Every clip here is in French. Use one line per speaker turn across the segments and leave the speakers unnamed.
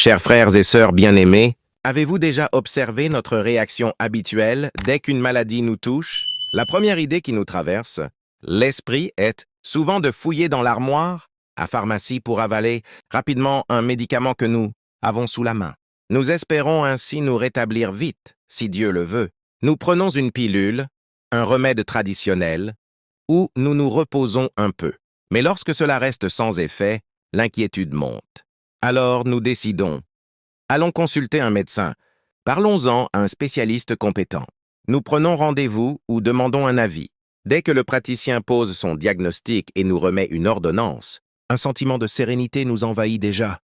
Chers frères et sœurs bien-aimés, avez-vous déjà observé notre réaction habituelle dès qu'une maladie nous touche? La première idée qui nous traverse, l'esprit est souvent de fouiller dans l'armoire, à pharmacie pour avaler rapidement un médicament que nous avons sous la main. Nous espérons ainsi nous rétablir vite, si Dieu le veut. Nous prenons une pilule, un remède traditionnel, ou nous nous reposons un peu. Mais lorsque cela reste sans effet, l'inquiétude monte. Alors nous décidons. Allons consulter un médecin. Parlons-en à un spécialiste compétent. Nous prenons rendez-vous ou demandons un avis. Dès que le praticien pose son diagnostic et nous remet une ordonnance, un sentiment de sérénité nous envahit déjà.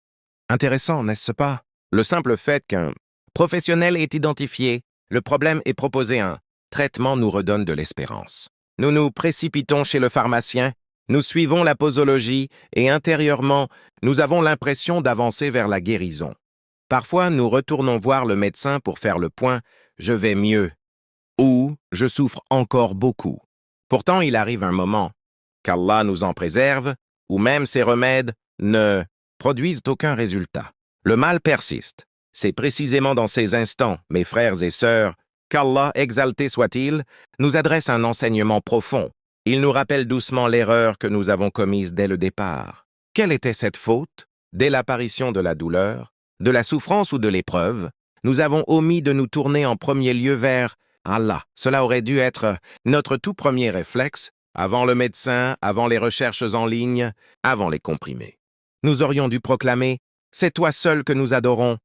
Intéressant, n'est-ce pas? Le simple fait qu'un professionnel est identifié, le problème est proposé un traitement nous redonne de l'espérance. Nous nous précipitons chez le pharmacien, nous suivons la posologie et intérieurement, nous avons l'impression d'avancer vers la guérison. Parfois, nous retournons voir le médecin pour faire le point « je vais mieux » ou « je souffre encore beaucoup ». Pourtant, il arrive un moment, qu'Allah nous en préserve, où même ces remèdes ne produisent aucun résultat. Le mal persiste. C'est précisément dans ces instants, mes frères et sœurs, qu'Allah, exalté soit-il, nous adresse un enseignement profond. Il nous rappelle doucement l'erreur que nous avons commise dès le départ. Quelle était cette faute? Dès l'apparition de la douleur, de la souffrance ou de l'épreuve, nous avons omis de nous tourner en premier lieu vers Allah. Cela aurait dû être notre tout premier réflexe, avant le médecin, avant les recherches en ligne, avant les comprimés. Nous aurions dû proclamer « C'est toi seul que nous adorons,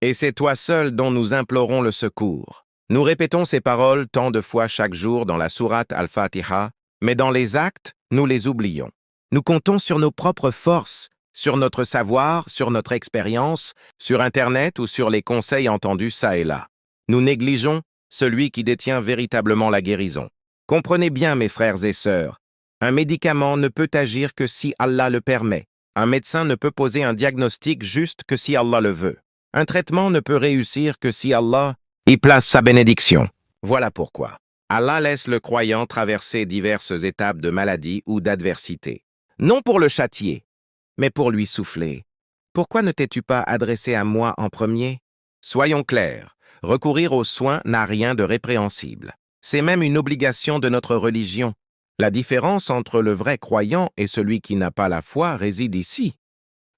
et c'est toi seul dont nous implorons le secours ». Nous répétons ces paroles tant de fois chaque jour dans la sourate Al-Fatiha, mais dans les actes, nous les oublions. Nous comptons sur nos propres forces, sur notre savoir, sur notre expérience, sur Internet ou sur les conseils entendus ça et là. Nous négligeons celui qui détient véritablement la guérison. Comprenez bien, mes frères et sœurs, un médicament ne peut agir que si Allah le permet. Un médecin ne peut poser un diagnostic juste que si Allah le veut. Un traitement ne peut réussir que si Allah y place sa bénédiction. Voilà pourquoi Allah laisse le croyant traverser diverses étapes de maladie ou d'adversité. Non pour le châtier, mais pour lui souffler. Pourquoi ne t'es-tu pas adressé à moi en premier? Soyons clairs, recourir aux soins n'a rien de répréhensible. C'est même une obligation de notre religion. La différence entre le vrai croyant et celui qui n'a pas la foi réside ici.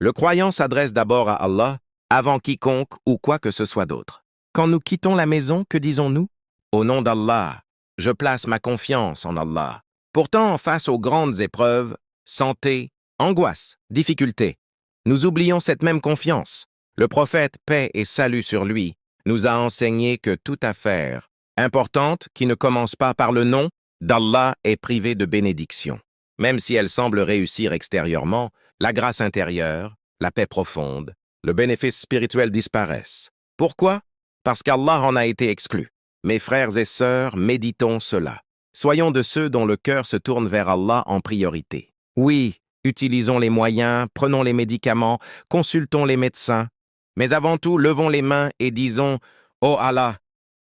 Le croyant s'adresse d'abord à Allah, avant quiconque ou quoi que ce soit d'autre. Quand nous quittons la maison, que disons-nous? Au nom d'Allah, je place ma confiance en Allah. Pourtant, face aux grandes épreuves, santé, angoisse, difficultés, nous oublions cette même confiance. Le prophète, paix et salut sur lui, nous a enseigné que toute affaire importante qui ne commence pas par le nom d'Allah est privée de bénédiction. Même si elle semble réussir extérieurement, la grâce intérieure, la paix profonde, le bénéfice spirituel disparaissent. Pourquoi? Parce qu'Allah en a été exclu. Mes frères et sœurs, méditons cela. Soyons de ceux dont le cœur se tourne vers Allah en priorité. Oui, utilisons les moyens, prenons les médicaments, consultons les médecins. Mais avant tout, levons les mains et disons « Oh Allah,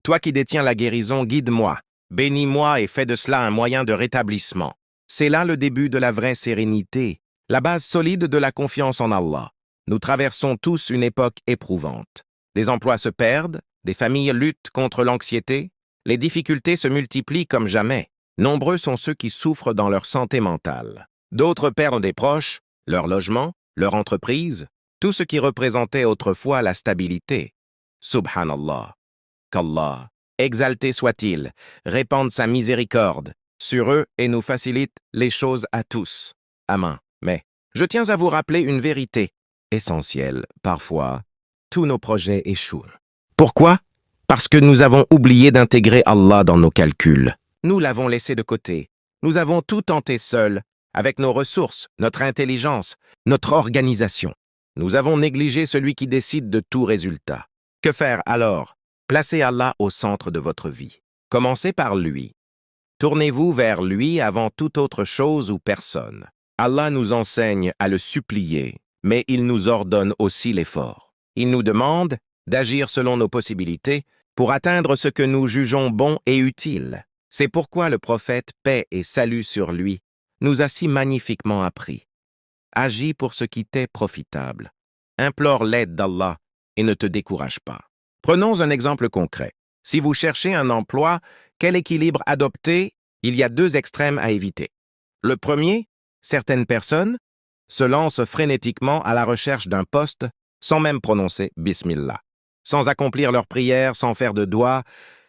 toi qui détiens la guérison, guide-moi, bénis-moi et fais de cela un moyen de rétablissement. » C'est là le début de la vraie sérénité, la base solide de la confiance en Allah. Nous traversons tous une époque éprouvante. Des emplois se perdent, des familles luttent contre l'anxiété, les difficultés se multiplient comme jamais. Nombreux sont ceux qui souffrent dans leur santé mentale. D'autres perdent des proches, leur logement, leur entreprise, tout ce qui représentait autrefois la stabilité. Subhanallah. Qu'Allah, exalté soit-il, répande sa miséricorde sur eux et nous facilite les choses à tous. Amen. Mais je tiens à vous rappeler une vérité essentielle. Parfois, tous nos projets échouent. Pourquoi? Parce que nous avons oublié d'intégrer Allah dans nos calculs. Nous l'avons laissé de côté. Nous avons tout tenté seuls, avec nos ressources, notre intelligence, notre organisation. Nous avons négligé celui qui décide de tout résultat. Que faire alors? Placez Allah au centre de votre vie. Commencez par lui. Tournez-vous vers lui avant toute autre chose ou personne. Allah nous enseigne à le supplier, mais il nous ordonne aussi l'effort. Il nous demande d'agir selon nos possibilités pour atteindre ce que nous jugeons bon et utile. C'est pourquoi le prophète, paix et salut sur lui, nous a si magnifiquement appris. Agis pour ce qui t'est profitable. implore l'aide d'Allah et ne te décourage pas. Prenons un exemple concret. Si vous cherchez un emploi, quel équilibre adopter? Il y a deux extrêmes à éviter. Le premier, certaines personnes se lancent frénétiquement à la recherche d'un poste sans même prononcer Bismillah, sans accomplir leur prière, sans faire de doigts,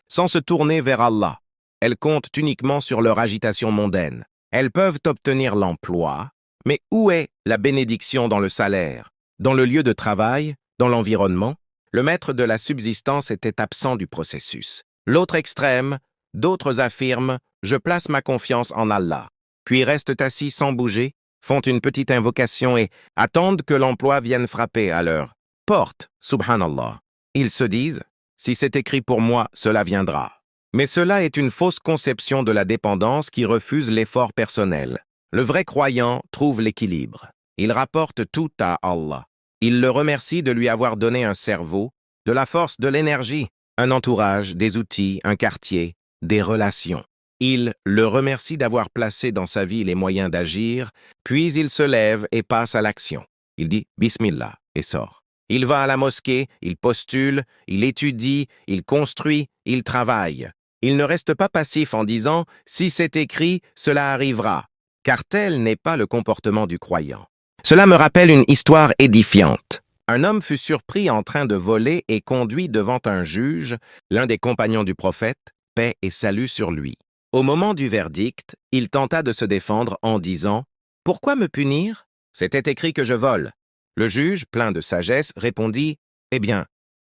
sans se tourner vers Allah. Elles comptent uniquement sur leur agitation mondaine. Elles peuvent obtenir l'emploi, mais où est la bénédiction dans le salaire, dans le lieu de travail, dans l'environnement? Le maître de la subsistance était absent du processus. L'autre extrême, d'autres affirment « Je place ma confiance en Allah », puis restent assis sans bouger, font une petite invocation et attendent que l'emploi vienne frapper à leur porte, subhanallah. Ils se disent « Si c'est écrit pour moi, cela viendra ». Mais cela est une fausse conception de la dépendance qui refuse l'effort personnel. Le vrai croyant trouve l'équilibre. Il rapporte tout à Allah. Il le remercie de lui avoir donné un cerveau, de la force, de l'énergie, un entourage, des outils, un quartier, des relations. Il le remercie d'avoir placé dans sa vie les moyens d'agir, puis il se lève et passe à l'action. Il dit « Bismillah » et sort. Il va à la mosquée, il postule, il étudie, il construit, il travaille. Il ne reste pas passif en disant « Si c'est écrit, cela arrivera », car tel n'est pas le comportement du croyant. Cela me rappelle une histoire édifiante. Un homme fut surpris en train de voler et conduit devant un juge, l'un des compagnons du prophète, paix et salut sur lui. Au moment du verdict, il tenta de se défendre en disant « Pourquoi me punir? C'était écrit que je vole. » Le juge, plein de sagesse, répondit « Eh bien,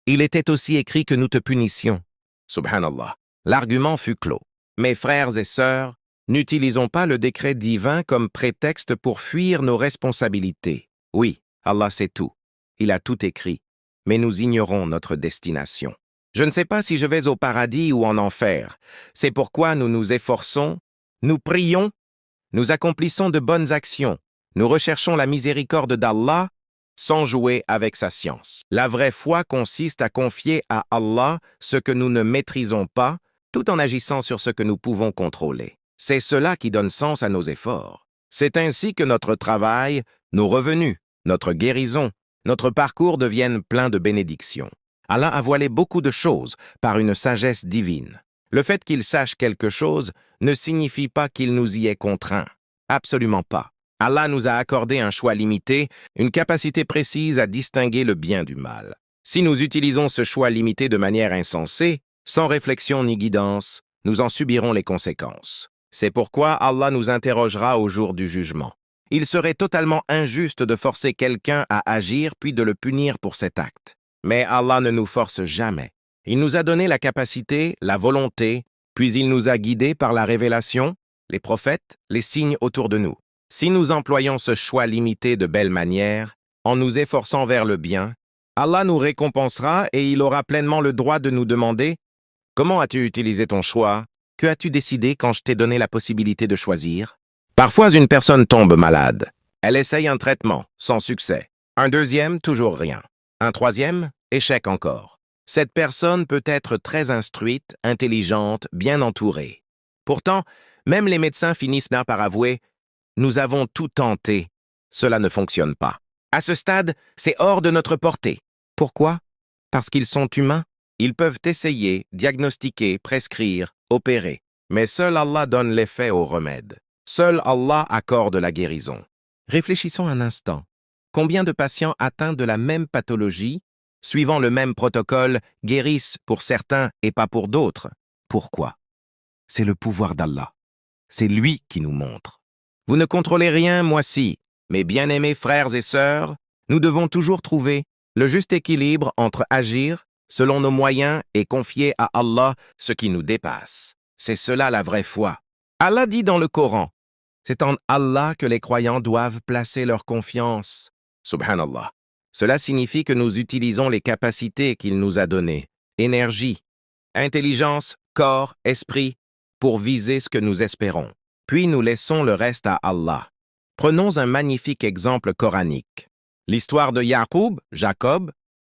il était aussi écrit que nous te punissions. » Subhanallah. L'argument fut clos. Mes frères et sœurs, n'utilisons pas le décret divin comme prétexte pour fuir nos responsabilités. Oui, Allah sait tout. Il a tout écrit, mais nous ignorons notre destination. Je ne sais pas si je vais au paradis ou en enfer. C'est pourquoi nous nous efforçons, nous prions, nous accomplissons de bonnes actions, nous recherchons la miséricorde d'Allah sans jouer avec sa science. La vraie foi consiste à confier à Allah ce que nous ne maîtrisons pas, tout en agissant sur ce que nous pouvons contrôler. C'est cela qui donne sens à nos efforts. C'est ainsi que notre travail, nos revenus, notre guérison, notre parcours deviennent pleins de bénédictions. Allah a voilé beaucoup de choses par une sagesse divine. Le fait qu'il sache quelque chose ne signifie pas qu'il nous y ait contraints. Absolument pas. Allah nous a accordé un choix limité, une capacité précise à distinguer le bien du mal. Si nous utilisons ce choix limité de manière insensée, sans réflexion ni guidance, nous en subirons les conséquences. C'est pourquoi Allah nous interrogera au jour du jugement. Il serait totalement injuste de forcer quelqu'un à agir puis de le punir pour cet acte. Mais Allah ne nous force jamais. Il nous a donné la capacité, la volonté, puis il nous a guidés par la révélation, les prophètes, les signes autour de nous. Si nous employons ce choix limité de belle manière, en nous efforçant vers le bien, Allah nous récompensera et il aura pleinement le droit de nous demander « Comment as-tu utilisé ton choix? Que as-tu décidé quand je t'ai donné la possibilité de choisir ?» Parfois, une personne tombe malade. Elle essaye un traitement, sans succès. Un deuxième, toujours rien. Un troisième, échec encore. Cette personne peut être très instruite, intelligente, bien entourée. Pourtant, même les médecins finissent par avouer « Nous avons tout tenté. Cela ne fonctionne pas. » À ce stade, c'est hors de notre portée. Pourquoi? Parce qu'ils sont humains. Ils peuvent essayer, diagnostiquer, prescrire, opérer. Mais seul Allah donne l'effet au remède. Seul Allah accorde la guérison. Réfléchissons un instant. Combien de patients atteints de la même pathologie, suivant le même protocole, guérissent pour certains et pas pour d'autres? Pourquoi? C'est le pouvoir d'Allah. C'est lui qui nous montre. Vous ne contrôlez rien, moi si. Mes bien-aimés frères et sœurs, nous devons toujours trouver le juste équilibre entre agir selon nos moyens et confier à Allah ce qui nous dépasse. C'est cela la vraie foi. Allah dit dans le Coran, c'est en Allah que les croyants doivent placer leur confiance. Subhanallah. Cela signifie que nous utilisons les capacités qu'il nous a données, énergie, intelligence, corps, esprit, pour viser ce que nous espérons. Puis nous laissons le reste à Allah. Prenons un magnifique exemple coranique. L'histoire de Yaqub, Jacob,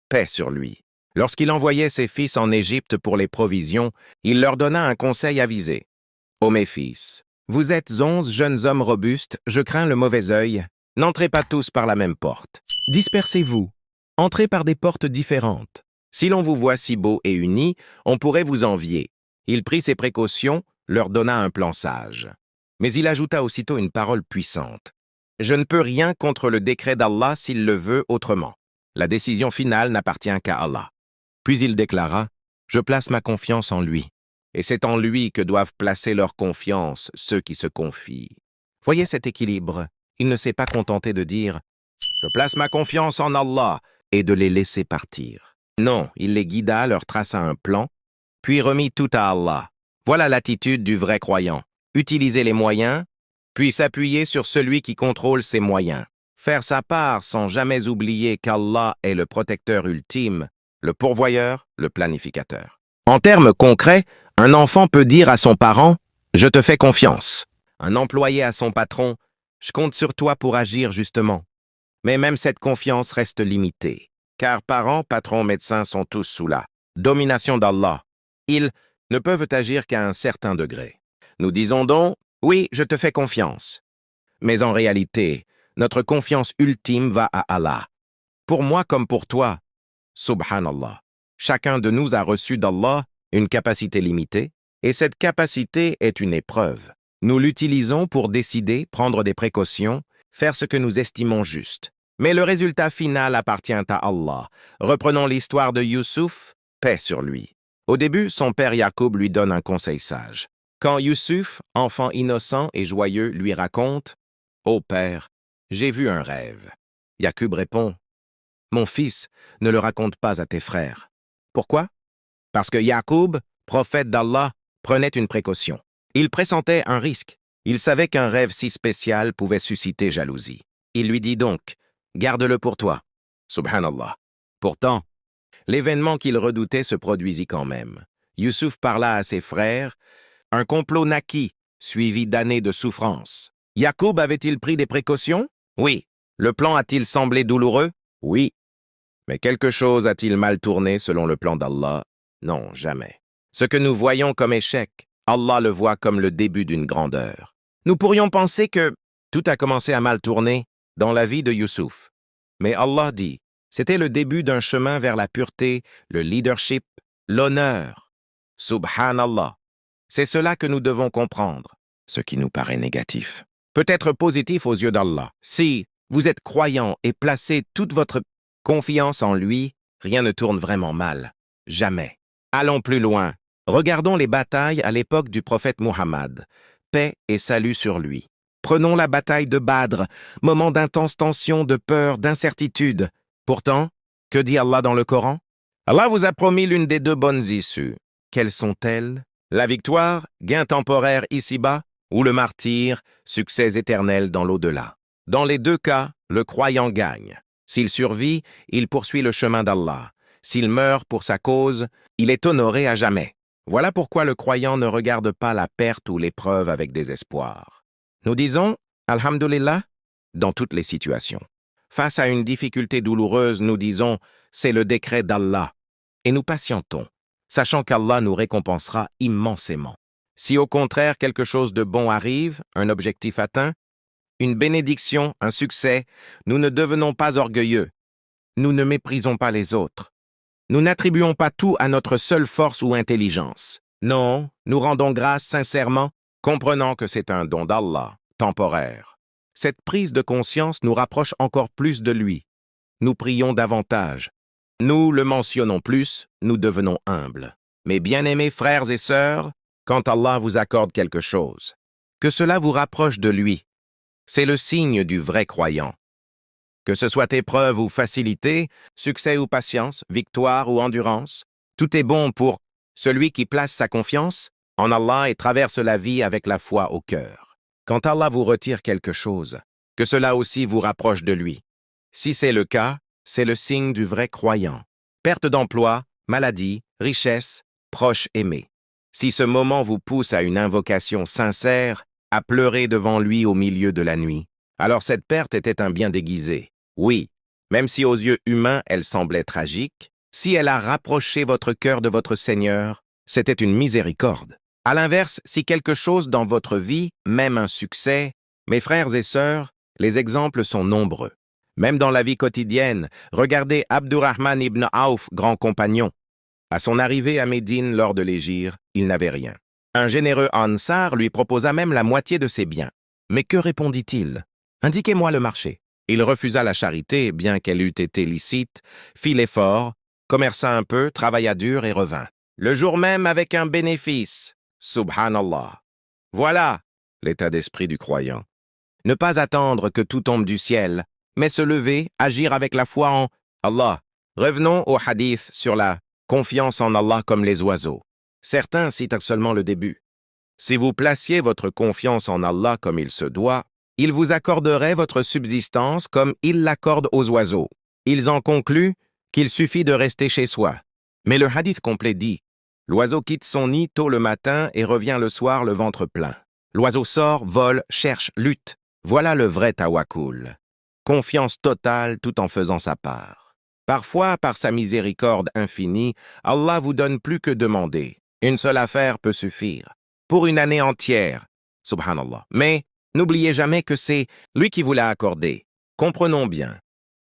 paix sur lui. Lorsqu'il envoyait ses fils en Égypte pour les provisions, il leur donna un conseil avisé. « Ô mes fils, vous êtes 11 jeunes hommes robustes, je crains le mauvais œil. N'entrez pas tous par la même porte. Dispersez-vous, Entrez par des portes différentes. Si l'on vous voit si beau et uni, on pourrait vous envier. Il prit ses précautions, leur donna un plan sage. Mais il ajouta aussitôt une parole puissante. Je ne peux rien contre le décret d'Allah s'il le veut autrement. La décision finale n'appartient qu'à Allah. Puis il déclara, je place ma confiance en lui. Et c'est en lui que doivent placer leur confiance ceux qui se confient. Voyez cet équilibre. Il ne s'est pas contenté de dire « Je place ma confiance en Allah » et de les laisser partir. Non, il les guida, leur traça un plan, puis remit tout à Allah. Voilà l'attitude du vrai croyant. Utiliser les moyens, puis s'appuyer sur celui qui contrôle ses moyens. Faire sa part sans jamais oublier qu'Allah est le protecteur ultime, le pourvoyeur, le planificateur. En termes concrets, un enfant peut dire à son parent « Je te fais confiance ». Un employé à son patron « Je compte sur toi pour agir justement ». Mais même cette confiance reste limitée, car parents, patrons, médecins sont tous sous la domination d'Allah. Ils ne peuvent agir qu'à un certain degré. Nous disons donc « Oui, je te fais confiance ». Mais en réalité, notre confiance ultime va à Allah. Pour moi comme pour toi, subhanallah. Chacun de nous a reçu d'Allah une capacité limitée, et cette capacité est une épreuve. Nous l'utilisons pour décider, prendre des précautions, faire ce que nous estimons juste. Mais le résultat final appartient à Allah. Reprenons l'histoire de Youssouf, paix sur lui. Au début, son père Yacoub lui donne un conseil sage. Quand Youssouf, enfant innocent et joyeux, lui raconte « Ô père, j'ai vu un rêve », Yacoub répond « Mon fils, ne le raconte pas à tes frères. » Pourquoi? Parce que Yacoub, prophète d'Allah, prenait une précaution. Il pressentait un risque. Il savait qu'un rêve si spécial pouvait susciter jalousie. Il lui dit donc « Garde-le pour toi. » Subhanallah. Pourtant, l'événement qu'il redoutait se produisit quand même. Youssouf parla à ses frères. Un complot naquit, suivi d'années de souffrance. Yacoub avait-il pris des précautions? Oui. Le plan a-t-il semblé douloureux? Oui. Mais quelque chose a-t-il mal tourné selon le plan d'Allah? Non, jamais. Ce que nous voyons comme échec, Allah le voit comme le début d'une grandeur. Nous pourrions penser que tout a commencé à mal tourner dans la vie de Youssouf. Mais Allah dit, c'était le début d'un chemin vers la pureté, le leadership, l'honneur. Subhanallah. C'est cela que nous devons comprendre, ce qui nous paraît négatif. Peut être positif aux yeux d'Allah. Si vous êtes croyant et placez toute votre confiance en lui, rien ne tourne vraiment mal. Jamais. Allons plus loin. Regardons les batailles à l'époque du prophète Muhammad. Paix et salut sur lui. Prenons la bataille de Badr, moment d'intense tension, de peur, d'incertitude. Pourtant, que dit Allah dans le Coran? Allah vous a promis l'une des deux bonnes issues. Quelles sont-elles? La victoire, gain temporaire ici-bas, ou le martyre, succès éternel dans l'au-delà. Dans les deux cas, le croyant gagne. S'il survit, il poursuit le chemin d'Allah. S'il meurt pour sa cause, il est honoré à jamais. Voilà pourquoi le croyant ne regarde pas la perte ou l'épreuve avec désespoir. Nous disons « Alhamdulillah » dans toutes les situations. Face à une difficulté douloureuse, nous disons « C'est le décret d'Allah » et nous patientons, sachant qu'Allah nous récompensera immensément. Si au contraire quelque chose de bon arrive, un objectif atteint, une bénédiction, un succès, nous ne devenons pas orgueilleux. Nous ne méprisons pas les autres. Nous n'attribuons pas tout à notre seule force ou intelligence. Non, nous rendons grâce sincèrement, comprenant que c'est un don d'Allah, temporaire. Cette prise de conscience nous rapproche encore plus de lui. Nous prions davantage. Nous le mentionnons plus, nous devenons humbles. Mes bien-aimés frères et sœurs, quand Allah vous accorde quelque chose, que cela vous rapproche de lui. C'est le signe du vrai croyant. Que ce soit épreuve ou facilité, succès ou patience, victoire ou endurance, tout est bon pour celui qui place sa confiance en Allah et traverse la vie avec la foi au cœur. Quand Allah vous retire quelque chose, que cela aussi vous rapproche de lui. Si c'est le cas, c'est le signe du vrai croyant. Perte d'emploi, maladie, richesse, proche aimé. Si ce moment vous pousse à une invocation sincère, à pleurer devant lui au milieu de la nuit, alors cette perte était un bien déguisé. Oui, même si aux yeux humains elle semblait tragique, si elle a rapproché votre cœur de votre Seigneur, c'était une miséricorde. À l'inverse, si quelque chose dans votre vie, même un succès, mes frères et sœurs, les exemples sont nombreux. Même dans la vie quotidienne, regardez Abdurrahman ibn Auf, grand compagnon. À son arrivée à Médine lors de l'hégire, il n'avait rien. Un généreux Ansar lui proposa même la moitié de ses biens. Mais que répondit-il? Indiquez-moi le marché. Il refusa la charité, bien qu'elle eût été licite, fit l'effort, commerça un peu, travailla dur et revint. Le jour même avec un bénéfice. Subhanallah. Voilà l'état d'esprit du croyant. Ne pas attendre que tout tombe du ciel, mais se lever, agir avec la foi en Allah. Revenons au hadith sur la confiance en Allah comme les oiseaux. Certains citent seulement le début. Si vous placiez votre confiance en Allah comme il se doit, il vous accorderait votre subsistance comme il l'accorde aux oiseaux. Ils en concluent qu'il suffit de rester chez soi. Mais le hadith complet dit « L'oiseau quitte son nid tôt le matin et revient le soir le ventre plein. L'oiseau sort, vole, cherche, lutte. Voilà le vrai tawakkul. Confiance totale tout en faisant sa part. Parfois, par sa miséricorde infinie, Allah vous donne plus que demander. Une seule affaire peut suffire. Pour une année entière. Subhanallah. Mais n'oubliez jamais que c'est lui qui vous l'a accordé. Comprenons bien.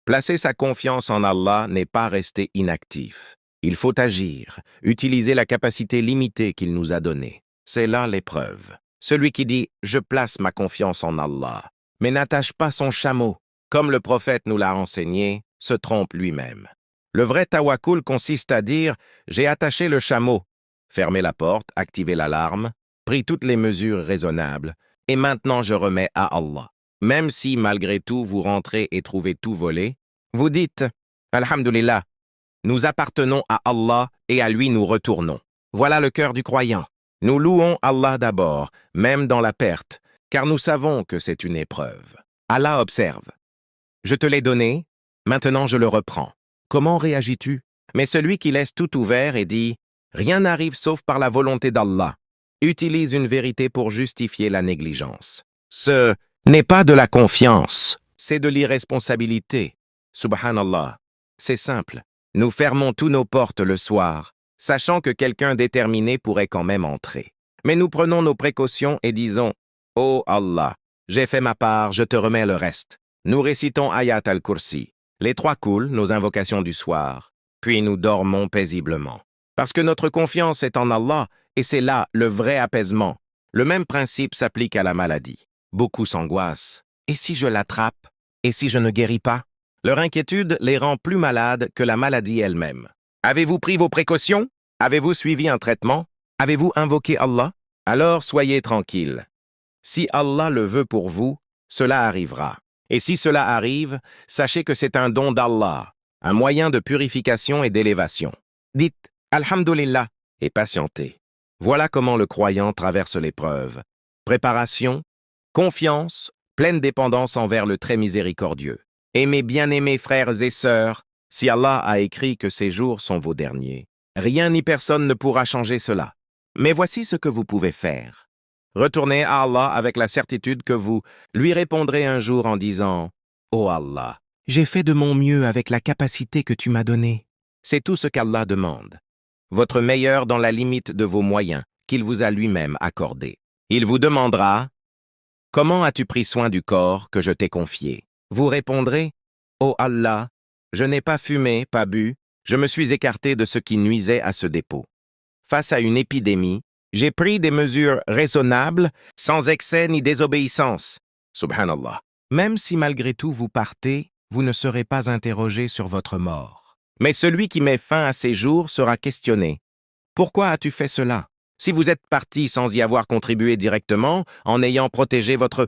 Placer sa confiance en Allah n'est pas rester inactif. Il faut agir, utiliser la capacité limitée qu'il nous a donnée. C'est là l'épreuve. Celui qui dit « Je place ma confiance en Allah », mais n'attache pas son chameau, comme le prophète nous l'a enseigné, se trompe lui-même. Le vrai tawakkul consiste à dire « J'ai attaché le chameau », fermé la porte, activé l'alarme, pris toutes les mesures raisonnables, et maintenant je remets à Allah. Même si, malgré tout, vous rentrez et trouvez tout volé, vous dites « Alhamdulillah, nous appartenons à Allah et à lui nous retournons. » Voilà le cœur du croyant. Nous louons Allah d'abord, même dans la perte, car nous savons que c'est une épreuve. Allah observe. Je te l'ai donné, maintenant je le reprends. Comment réagis-tu? Mais celui qui laisse tout ouvert et dit « Rien n'arrive sauf par la volonté d'Allah » utilise une vérité pour justifier la négligence. Ce n'est pas de la confiance, c'est de l'irresponsabilité. Subhanallah. C'est simple. Nous fermons tous nos portes le soir, sachant que quelqu'un déterminé pourrait quand même entrer. Mais nous prenons nos précautions et disons « Oh Allah, j'ai fait ma part, je te remets le reste. » Nous récitons Ayat al-Kursi, les 3 couls, nos invocations du soir, puis nous dormons paisiblement. Parce que notre confiance est en Allah, et c'est là le vrai apaisement. Le même principe s'applique à la maladie. Beaucoup s'angoissent. Et si je l'attrape? Et si je ne guéris pas? Leur inquiétude les rend plus malades que la maladie elle-même. Avez-vous pris vos précautions? Avez-vous suivi un traitement? Avez-vous invoqué Allah? Alors soyez tranquilles. Si Allah le veut pour vous, cela arrivera. Et si cela arrive, sachez que c'est un don d'Allah, un moyen de purification et d'élévation. Dites « Alhamdulillah » et patientez. Voilà comment le croyant traverse l'épreuve. Préparation, confiance, pleine dépendance envers le très miséricordieux. Aimez bien-aimés frères et sœurs, si Allah a écrit que ces jours sont vos derniers, rien ni personne ne pourra changer cela. Mais voici ce que vous pouvez faire. Retournez à Allah avec la certitude que vous lui répondrez un jour en disant « Oh Allah, j'ai fait de mon mieux avec la capacité que tu m'as donnée. » C'est tout ce qu'Allah demande. Votre meilleur dans la limite de vos moyens qu'il vous a lui-même accordé. Il vous demandera « Comment as-tu pris soin du corps que je t'ai confié ?» Vous répondrez « Oh Allah, je n'ai pas fumé, pas bu, je me suis écarté de ce qui nuisait à ce dépôt. Face à une épidémie, j'ai pris des mesures raisonnables, sans excès ni désobéissance. Subhanallah. Même si malgré tout vous partez, vous ne serez pas interrogé sur votre mort. Mais celui qui met fin à ses jours sera questionné. Pourquoi as-tu fait cela? Si vous êtes parti sans y avoir contribué directement, en ayant protégé votre...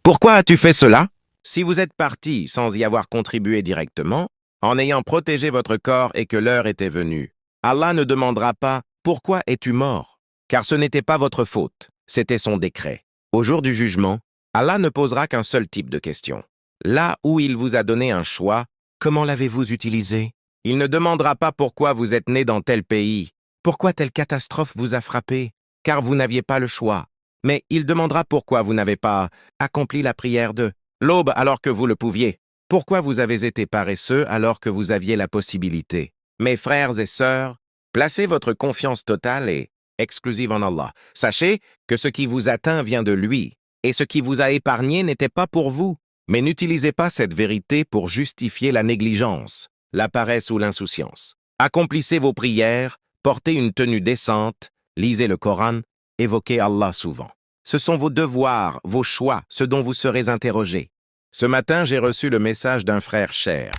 Pourquoi as-tu fait cela? Si vous êtes parti sans y avoir contribué directement, en ayant protégé votre corps et que l'heure était venue, Allah ne demandera pas « Pourquoi es-tu mort ?» car ce n'était pas votre faute, c'était son décret. Au jour du jugement, Allah ne posera qu'un seul type de question. Là où il vous a donné un choix, comment l'avez-vous utilisé? Il ne demandera pas pourquoi vous êtes né dans tel pays, pourquoi telle catastrophe vous a frappé, car vous n'aviez pas le choix. Mais il demandera pourquoi vous n'avez pas accompli la prière de l'aube alors que vous le pouviez. Pourquoi vous avez été paresseux alors que vous aviez la possibilité. Mes frères et sœurs, placez votre confiance totale et exclusive en Allah. Sachez que ce qui vous atteint vient de lui, et ce qui vous a épargné n'était pas pour vous. Mais n'utilisez pas cette vérité pour justifier la négligence, la paresse ou l'insouciance. Accomplissez vos prières, portez une tenue décente, lisez le Coran, évoquez Allah souvent. Ce sont vos devoirs, vos choix, ce dont vous serez interrogés. Ce matin, j'ai reçu le message d'un frère cher.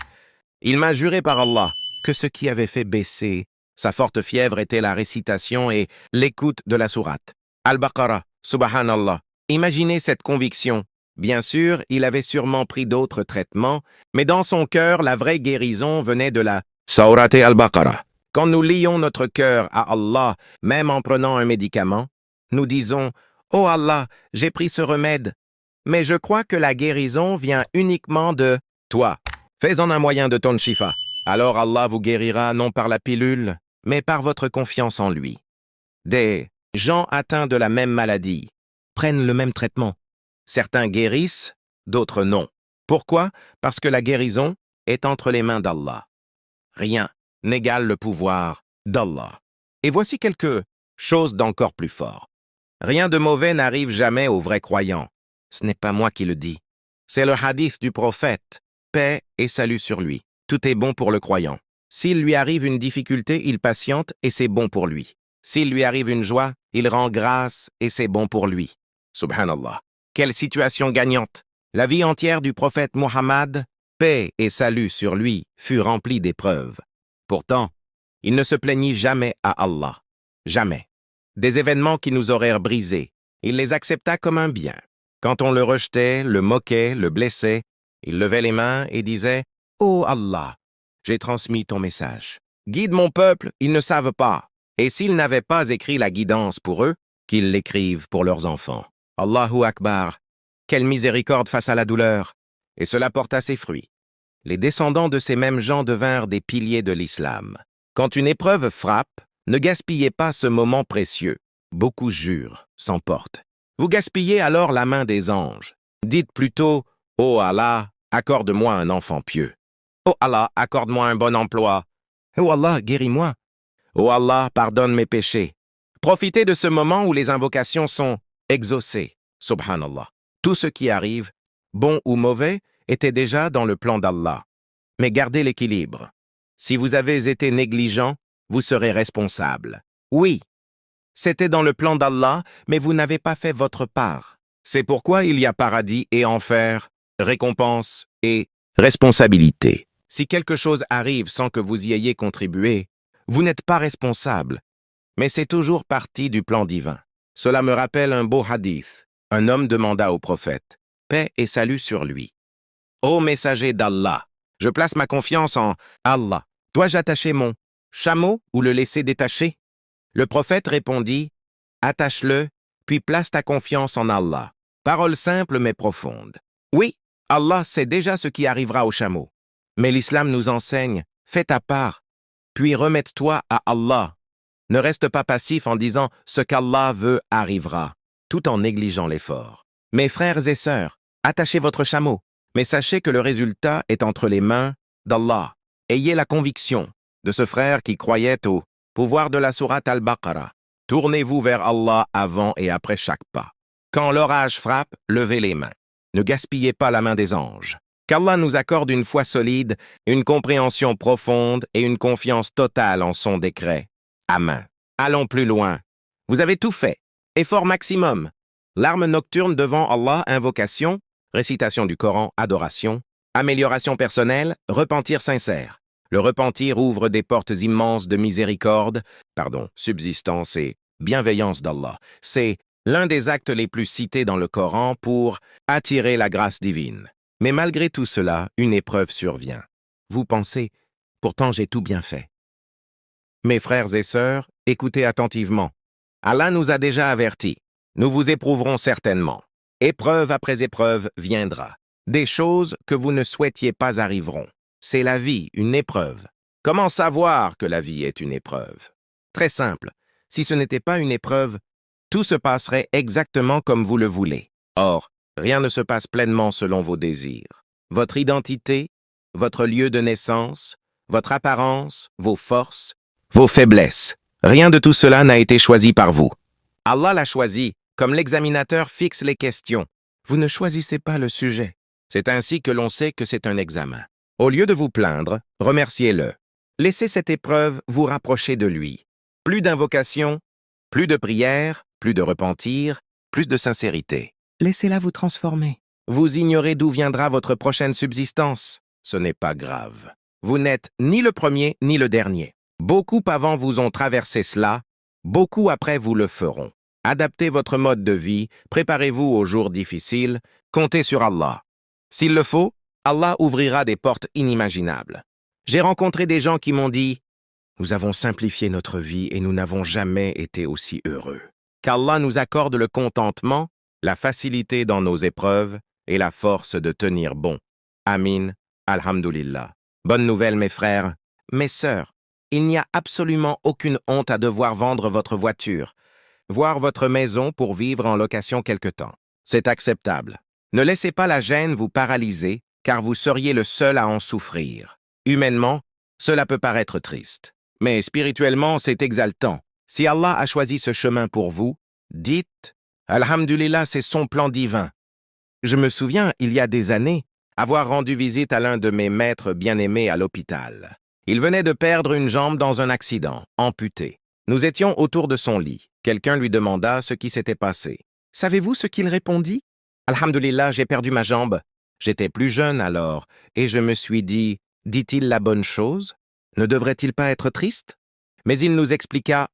Il m'a juré par Allah que ce qui avait fait baisser sa forte fièvre était la récitation et l'écoute de la sourate. Al-Baqarah, subhanallah. Imaginez cette conviction. Bien sûr, il avait sûrement pris d'autres traitements, mais dans son cœur, la vraie guérison venait de la sourate Al-Baqarah. Quand nous lions notre cœur à Allah, même en prenant un médicament, nous disons « Oh Allah, j'ai pris ce remède, mais je crois que la guérison vient uniquement de toi. Fais-en un moyen de ton shifa. Alors Allah vous guérira non par la pilule, mais par votre confiance en lui. » Des gens atteints de la même maladie prennent le même traitement. Certains guérissent, d'autres non. Pourquoi? Parce que la guérison est entre les mains d'Allah. Rien n'égale le pouvoir d'Allah. Et voici quelque chose d'encore plus fort. Rien de mauvais n'arrive jamais aux vrais croyants. Ce n'est pas moi qui le dis. C'est le hadith du prophète. Paix et salut sur lui. Tout est bon pour le croyant. S'il lui arrive une difficulté, il patiente et c'est bon pour lui. S'il lui arrive une joie, il rend grâce et c'est bon pour lui. Subhanallah. Quelle situation gagnante! La vie entière du prophète Muhammad, paix et salut sur lui, fut remplie d'épreuves. Pourtant, il ne se plaignit jamais à Allah. Jamais. Des événements qui nous auraient brisés, il les accepta comme un bien. Quand on le rejetait, le moquait, le blessait, il levait les mains et disait « Oh Allah, j'ai transmis ton message. Guide mon peuple, ils ne savent pas. Et s'ils n'avaient pas écrit la guidance pour eux, qu'ils l'écrivent pour leurs enfants. Allahu Akbar, quelle miséricorde face à la douleur. Et cela porta ses fruits. Les descendants de ces mêmes gens devinrent des piliers de l'islam. Quand une épreuve frappe, ne gaspillez pas ce moment précieux. Beaucoup jurent, s'emportent. Vous gaspillez alors la main des anges. Dites plutôt « Oh Allah, accorde-moi un enfant pieux. Oh Allah, accorde-moi un bon emploi. Oh Allah, guéris-moi. Oh Allah, pardonne mes péchés. » Profitez de ce moment où les invocations sont exaucées. Subhanallah. Tout ce qui arrive, bon ou mauvais, était déjà dans le plan d'Allah. Mais gardez l'équilibre. Si vous avez été négligent, vous serez responsable. Oui, c'était dans le plan d'Allah, mais vous n'avez pas fait votre part. C'est pourquoi il y a paradis et enfer, récompense et responsabilité. Si quelque chose arrive sans que vous y ayez contribué, vous n'êtes pas responsable, mais c'est toujours partie du plan divin. Cela me rappelle un beau hadith. Un homme demanda au prophète, paix et salut sur lui. Ô messager d'Allah, je place ma confiance en Allah. Dois-je attacher mon chameau ou le laisser détacher? Le prophète répondit, attache-le, puis place ta confiance en Allah. Parole simple mais profonde. Oui, Allah sait déjà ce qui arrivera au chameau. Mais l'islam nous enseigne, fais ta part, puis remette-toi à Allah. Ne reste pas passif en disant ce qu'Allah veut arrivera, tout en négligeant l'effort. Mes frères et sœurs, attachez votre chameau, mais sachez que le résultat est entre les mains d'Allah. Ayez la conviction de ce frère qui croyait au pouvoir de la sourate Al-Baqarah. Tournez-vous vers Allah avant et après chaque pas. Quand l'orage frappe, levez les mains. Ne gaspillez pas la main des anges. Qu'Allah nous accorde une foi solide, une compréhension profonde et une confiance totale en son décret. Amen. Allons plus loin. Vous avez tout fait. Effort maximum. Larmes nocturnes devant Allah, invocation, récitation du Coran, adoration, amélioration personnelle, repentir sincère. Le repentir ouvre des portes immenses de miséricorde, subsistance et bienveillance d'Allah. C'est l'un des actes les plus cités dans le Coran pour attirer la grâce divine. Mais malgré tout cela, une épreuve survient. Vous pensez, pourtant j'ai tout bien fait. Mes frères et sœurs, écoutez attentivement. Allah nous a déjà avertis. Nous vous éprouverons certainement. Épreuve après épreuve viendra. Des choses que vous ne souhaitiez pas arriveront. C'est la vie, une épreuve. Comment savoir que la vie est une épreuve? Très simple. Si ce n'était pas une épreuve, tout se passerait exactement comme vous le voulez. Or, rien ne se passe pleinement selon vos désirs. Votre identité, votre lieu de naissance, votre apparence, vos forces, vos faiblesses, Rien de tout cela n'a été choisi par vous. Allah l'a choisi, comme l'examinateur fixe les questions. Vous ne choisissez pas le sujet. C'est ainsi que l'on sait que c'est un examen. Au lieu de vous plaindre, remerciez-le. Laissez cette épreuve vous rapprocher de lui. Plus d'invocation, plus de prière, plus de repentir, plus de sincérité. Laissez-la vous transformer. Vous ignorez d'où viendra votre prochaine subsistance. Ce n'est pas grave. Vous n'êtes ni le premier ni le dernier. Beaucoup avant vous ont traversé cela, beaucoup après vous le feront. Adaptez votre mode de vie, préparez-vous aux jours difficiles, comptez sur Allah. S'il le faut, Allah ouvrira des portes inimaginables. J'ai rencontré des gens qui m'ont dit « Nous avons simplifié notre vie et nous n'avons jamais été aussi heureux. » Qu'Allah nous accorde le contentement, la facilité dans nos épreuves et la force de tenir bon. Amin, alhamdulillah. Bonne nouvelle mes frères, mes sœurs. Il n'y a absolument aucune honte à devoir vendre votre voiture, voire votre maison pour vivre en location quelque temps. C'est acceptable. Ne laissez pas la gêne vous paralyser, car vous seriez le seul à en souffrir. Humainement, cela peut paraître triste. Mais spirituellement, c'est exaltant. Si Allah a choisi ce chemin pour vous, dites « Alhamdulillah, c'est son plan divin ». Je me souviens, il y a des années, avoir rendu visite à l'un de mes maîtres bien-aimés à l'hôpital. Il venait de perdre une jambe dans un accident, amputé. Nous étions autour de son lit. Quelqu'un lui demanda ce qui s'était passé. Savez-vous ce qu'il répondit? Alhamdulillah, j'ai perdu ma jambe. J'étais plus jeune alors, et je me suis dit, dit-il la bonne chose? Ne devrait-il pas être triste? Mais il nous expliqua,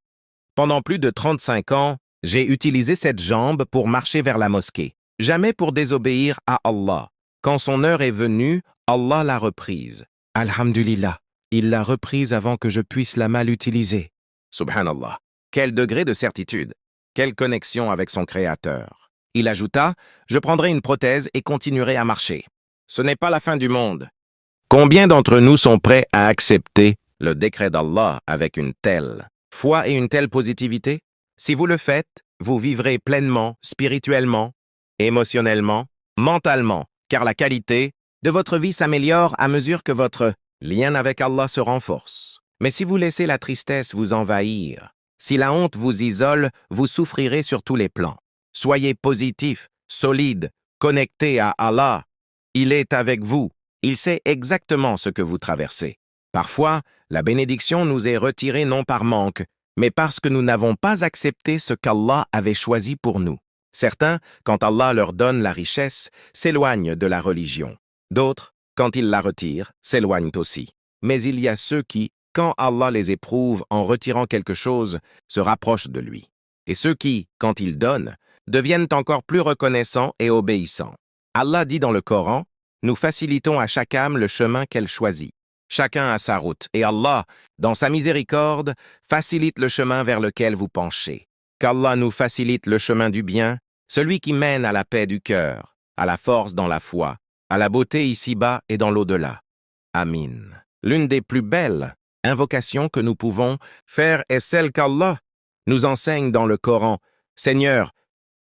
pendant plus de 35 ans, j'ai utilisé cette jambe pour marcher vers la mosquée. Jamais pour désobéir à Allah. Quand son heure est venue, Allah l'a reprise. Alhamdulillah. Il l'a reprise avant que je puisse la mal utiliser. Subhanallah. Quel degré de certitude. Quelle connexion avec son Créateur. Il ajouta, je prendrai une prothèse et continuerai à marcher. Ce n'est pas la fin du monde. Combien d'entre nous sont prêts à accepter le décret d'Allah avec une telle foi et une telle positivité? Si vous le faites, vous vivrez pleinement, spirituellement, émotionnellement, mentalement, car la qualité de votre vie s'améliore à mesure que votre lien avec Allah se renforce. Mais si vous laissez la tristesse vous envahir, si la honte vous isole, vous souffrirez sur tous les plans. Soyez positif, solide, connecté à Allah. Il est avec vous. Il sait exactement ce que vous traversez. Parfois, la bénédiction nous est retirée non par manque, mais parce que nous n'avons pas accepté ce qu'Allah avait choisi pour nous. Certains, quand Allah leur donne la richesse, s'éloignent de la religion. D'autres, quand il la retire, s'éloignent aussi. Mais il y a ceux qui, quand Allah les éprouve en retirant quelque chose, se rapprochent de lui. Et ceux qui, quand il donne, deviennent encore plus reconnaissants et obéissants. Allah dit dans le Coran, « Nous facilitons à chaque âme le chemin qu'elle choisit. Chacun a sa route, et Allah, dans sa miséricorde, facilite le chemin vers lequel vous penchez. Qu'Allah nous facilite le chemin du bien, celui qui mène à la paix du cœur, à la force dans la foi, à la beauté ici-bas et dans l'au-delà. Amin. L'une des plus belles invocations que nous pouvons faire est celle qu'Allah nous enseigne dans le Coran. Seigneur,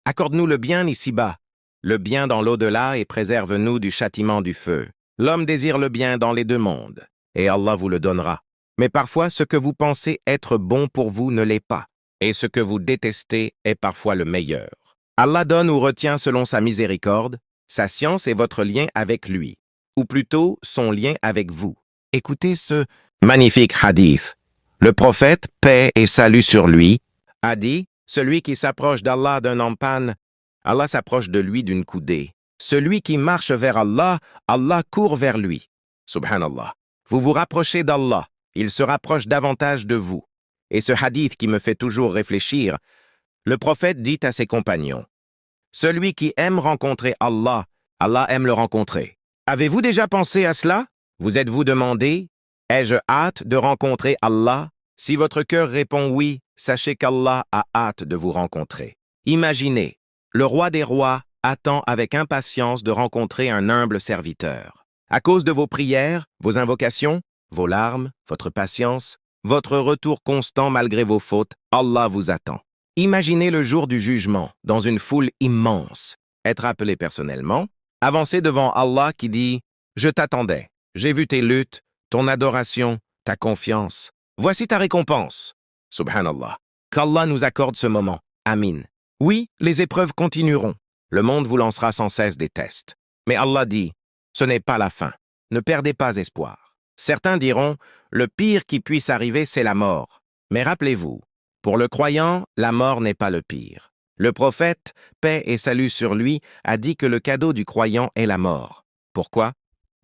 accorde-nous le bien ici-bas, le bien dans l'au-delà et préserve-nous du châtiment du feu. L'homme désire le bien dans les deux mondes, et Allah vous le donnera. Mais parfois, ce que vous pensez être bon pour vous ne l'est pas, et ce que vous détestez est parfois le meilleur. Allah donne ou retient selon sa miséricorde, sa science est votre lien avec lui, ou plutôt son lien avec vous. Écoutez ce magnifique hadith. Le prophète, paix et salut sur lui, a dit, celui qui s'approche d'Allah d'un empan, Allah s'approche de lui d'une coudée. Celui qui marche vers Allah, Allah court vers lui. Subhanallah. Vous vous rapprochez d'Allah, il se rapproche davantage de vous. Et ce hadith qui me fait toujours réfléchir, le prophète dit à ses compagnons, celui qui aime rencontrer Allah, Allah aime le rencontrer. Avez-vous déjà pensé à cela? Vous êtes-vous demandé, ai-je hâte de rencontrer Allah? Si votre cœur répond oui, sachez qu'Allah a hâte de vous rencontrer. Imaginez, le roi des rois attend avec impatience de rencontrer un humble serviteur. À cause de vos prières, vos invocations, vos larmes, votre patience, votre retour constant malgré vos fautes, Allah vous attend. Imaginez le jour du jugement, dans une foule immense, être appelé personnellement, avancer devant Allah qui dit « Je t'attendais, j'ai vu tes luttes, ton adoration, ta confiance. Voici ta récompense. Subhanallah. Qu'Allah nous accorde ce moment. Amin. Oui, les épreuves continueront. Le monde vous lancera sans cesse des tests. Mais Allah dit, ce n'est pas la fin. Ne perdez pas espoir. Certains diront, le pire qui puisse arriver, c'est la mort. Mais rappelez-vous, pour le croyant, la mort n'est pas le pire. Le prophète, paix et salut sur lui, a dit que le cadeau du croyant est la mort. Pourquoi?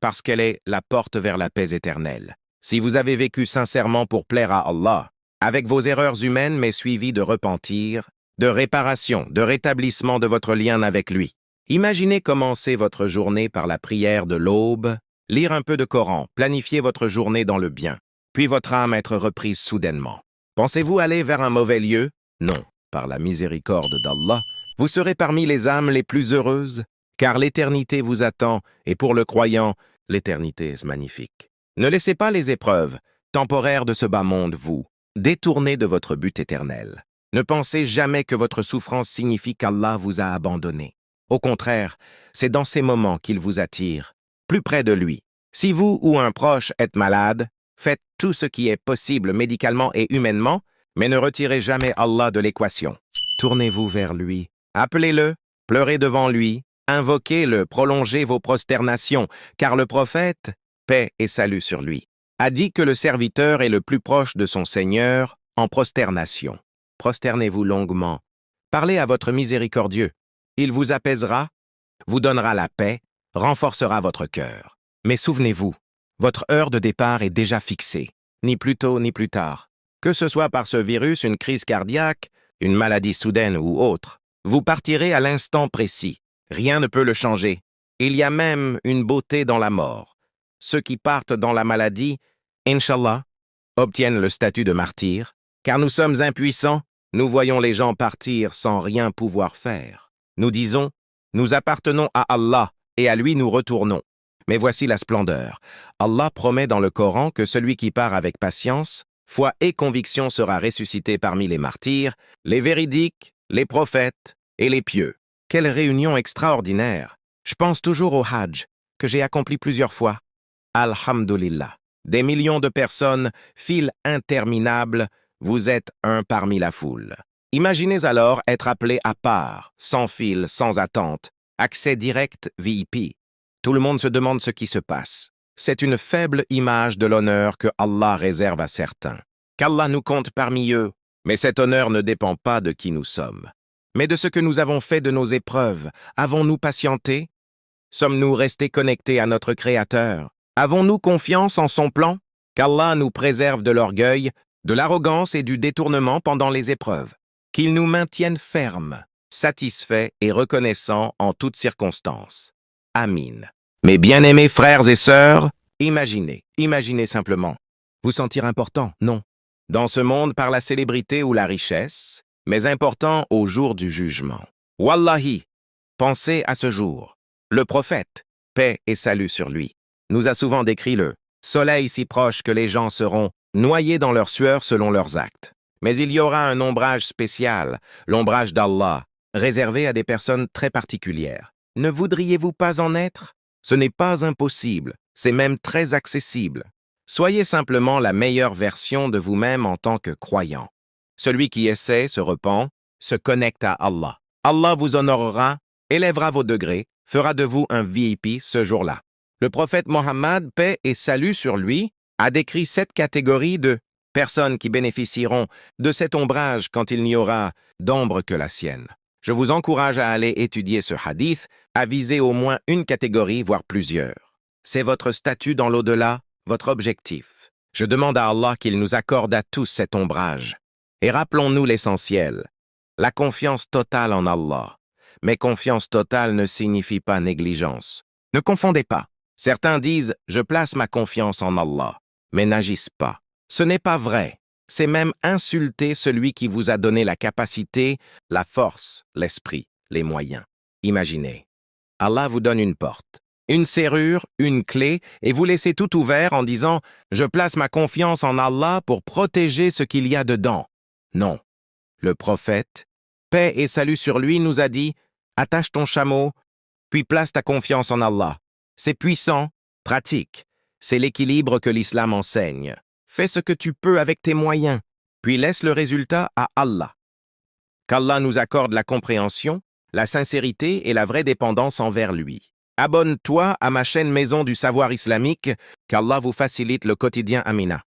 Parce qu'elle est la porte vers la paix éternelle. Si vous avez vécu sincèrement pour plaire à Allah, avec vos erreurs humaines mais suivies de repentir, de réparation, de rétablissement de votre lien avec lui. Imaginez commencer votre journée par la prière de l'aube, lire un peu de Coran, planifier votre journée dans le bien, puis votre âme être reprise soudainement. Pensez-vous aller vers un mauvais lieu? Non, par la miséricorde d'Allah, vous serez parmi les âmes les plus heureuses, car l'éternité vous attend, et pour le croyant, l'éternité est magnifique. Ne laissez pas les épreuves, temporaires de ce bas monde, vous détourner de votre but éternel. Ne pensez jamais que votre souffrance signifie qu'Allah vous a abandonné. Au contraire, c'est dans ces moments qu'il vous attire, plus près de lui. Si vous ou un proche êtes malade, faites tout ce qui est possible médicalement et humainement, mais ne retirez jamais Allah de l'équation. Tournez-vous vers lui, appelez-le, pleurez devant lui, invoquez-le, prolongez vos prosternations, car le prophète, paix et salut sur lui, a dit que le serviteur est le plus proche de son Seigneur en prosternation. Prosternez-vous longuement. Parlez à votre miséricordieux. Il vous apaisera, vous donnera la paix, renforcera votre cœur. Mais souvenez-vous, votre heure de départ est déjà fixée, ni plus tôt ni plus tard. Que ce soit par ce virus, une crise cardiaque, une maladie soudaine ou autre, vous partirez à l'instant précis. Rien ne peut le changer. Il y a même une beauté dans la mort. Ceux qui partent dans la maladie, Inch'Allah, obtiennent le statut de martyr, car nous sommes impuissants, nous voyons les gens partir sans rien pouvoir faire. Nous disons, nous appartenons à Allah et à lui nous retournons. Mais voici la splendeur. Allah promet dans le Coran que celui qui part avec patience, foi et conviction sera ressuscité parmi les martyrs, les véridiques, les prophètes et les pieux. Quelle réunion extraordinaire! Je pense toujours au Hajj, que j'ai accompli plusieurs fois. Alhamdulillah. Des millions de personnes, file interminable, vous êtes un parmi la foule. Imaginez alors être appelé à part, sans fil, sans attente, accès direct VIP. Tout le monde se demande ce qui se passe. C'est une faible image de l'honneur que Allah réserve à certains. Qu'Allah nous compte parmi eux, mais cet honneur ne dépend pas de qui nous sommes, mais de ce que nous avons fait de nos épreuves. Avons-nous patienté? Sommes-nous restés connectés à notre Créateur? Avons-nous confiance en son plan? Qu'Allah nous préserve de l'orgueil, de l'arrogance et du détournement pendant les épreuves. Qu'il nous maintienne fermes, satisfaits et reconnaissants en toutes circonstances. Amin. Mes bien-aimés frères et sœurs, imaginez simplement. Vous sentir important? Non. Dans ce monde par la célébrité ou la richesse, mais important au jour du jugement. Wallahi, pensez à ce jour. Le prophète, paix et salut sur lui, nous a souvent décrit le soleil si proche que les gens seront noyés dans leur sueur selon leurs actes. Mais il y aura un ombrage spécial, l'ombrage d'Allah, réservé à des personnes très particulières. Ne voudriez-vous pas en être? Ce n'est pas impossible, c'est même très accessible. Soyez simplement la meilleure version de vous-même en tant que croyant. Celui qui essaie, se repent, se connecte à Allah. Allah vous honorera, élèvera vos degrés, fera de vous un VIP ce jour-là. Le prophète Mohammed, paix et salut sur lui, a décrit 7 catégories de personnes qui bénéficieront de cet ombrage quand il n'y aura d'ombre que la sienne. Je vous encourage à aller étudier ce hadith, à viser au moins une catégorie, voire plusieurs. C'est votre statut dans l'au-delà, votre objectif. Je demande à Allah qu'il nous accorde à tous cet ombrage. Et rappelons-nous l'essentiel, la confiance totale en Allah. Mais confiance totale ne signifie pas négligence. Ne confondez pas. Certains disent « je place ma confiance en Allah », mais n'agissent pas. Ce n'est pas vrai. C'est même insulter celui qui vous a donné la capacité, la force, l'esprit, les moyens. Imaginez, Allah vous donne une porte, une serrure, une clé, et vous laissez tout ouvert en disant « je place ma confiance en Allah pour protéger ce qu'il y a dedans ». Non. Le prophète, paix et salut sur lui, nous a dit « attache ton chameau, puis place ta confiance en Allah ». C'est puissant, pratique. C'est l'équilibre que l'islam enseigne. Fais ce que tu peux avec tes moyens. puis laisse le résultat à Allah. Qu'Allah nous accorde la compréhension, la sincérité et la vraie dépendance envers lui. Abonne-toi à ma chaîne Maison du Savoir Islamique, qu'Allah vous facilite le quotidien. Amina.